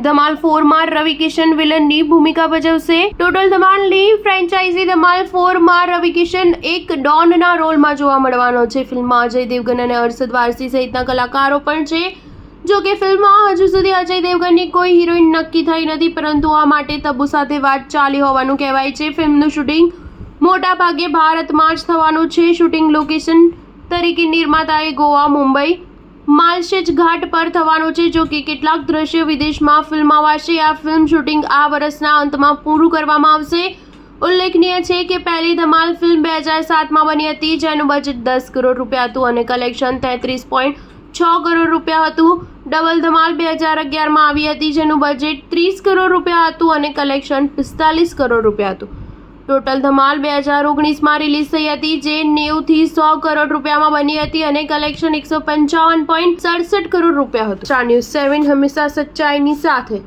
ધમાલ 4માં રવિ કિશન વિલનની ભૂમિકા ભજવશે. ટોટલ ધમાલની ફ્રેન્ચાઇઝી ધમાલ 4માં રવિ કિશન એક ડોનના રોલમાં જોવા મળવાનો છે. ફિલ્મમાં અજય દેવગન અને અરશદ વારસી સહિતના કલાકારો પણ છે. જો કે ફિલ્મમાં હજુ સુધી અજય દેવગનની કોઈ હિરોઈન નક્કી થઈ નથી, પરંતુ આ માટે તબ્બુ સાથે વાત ચાલી હોવાનું કહેવાય છે. ફિલ્મનું શૂટિંગ મોટા ભાગે ભારતમાં જ થવાનું છે. શૂટિંગ લોકેશન તરીકે નિર્માતાએ ગોવા, મુંબઈ, માલશેજ ઘાટ પર થવાનું છે. જો કે કેટલાક દ્રશ્યો વિદેશમાં ફિલ્માવાશે. આ ફિલ્મ શૂટિંગ આ વર્ષના અંતમાં પૂરું કરવામાં આવશે. ઉલ્લેખનીય છે કે પહેલી ધમાલ ફિલ્મ 2007માં બની હતી, જેનું બજેટ 10 કરોડ રૂપિયા હતું અને કલેક્શન 33.6 કરોડ રૂપિયા હતું. ડબલ ધમાલ 2011માં આવી હતી, જેનું બજેટ 30 કરોડ રૂપિયા હતું અને કલેક્શન 45 કરોડ રૂપિયા હતું. ટોટલ ધમાલ 2019માં રિલીઝ થઈ હતી, જે 90 થી 100 કરોડ રૂપિયામાં બની હતી અને કલેક્શન 155.67 કરોડ રૂપિયા હતું. સ્ટાર ન્યૂઝ 7 હંમેશા સચ્ચાઈની સાથે.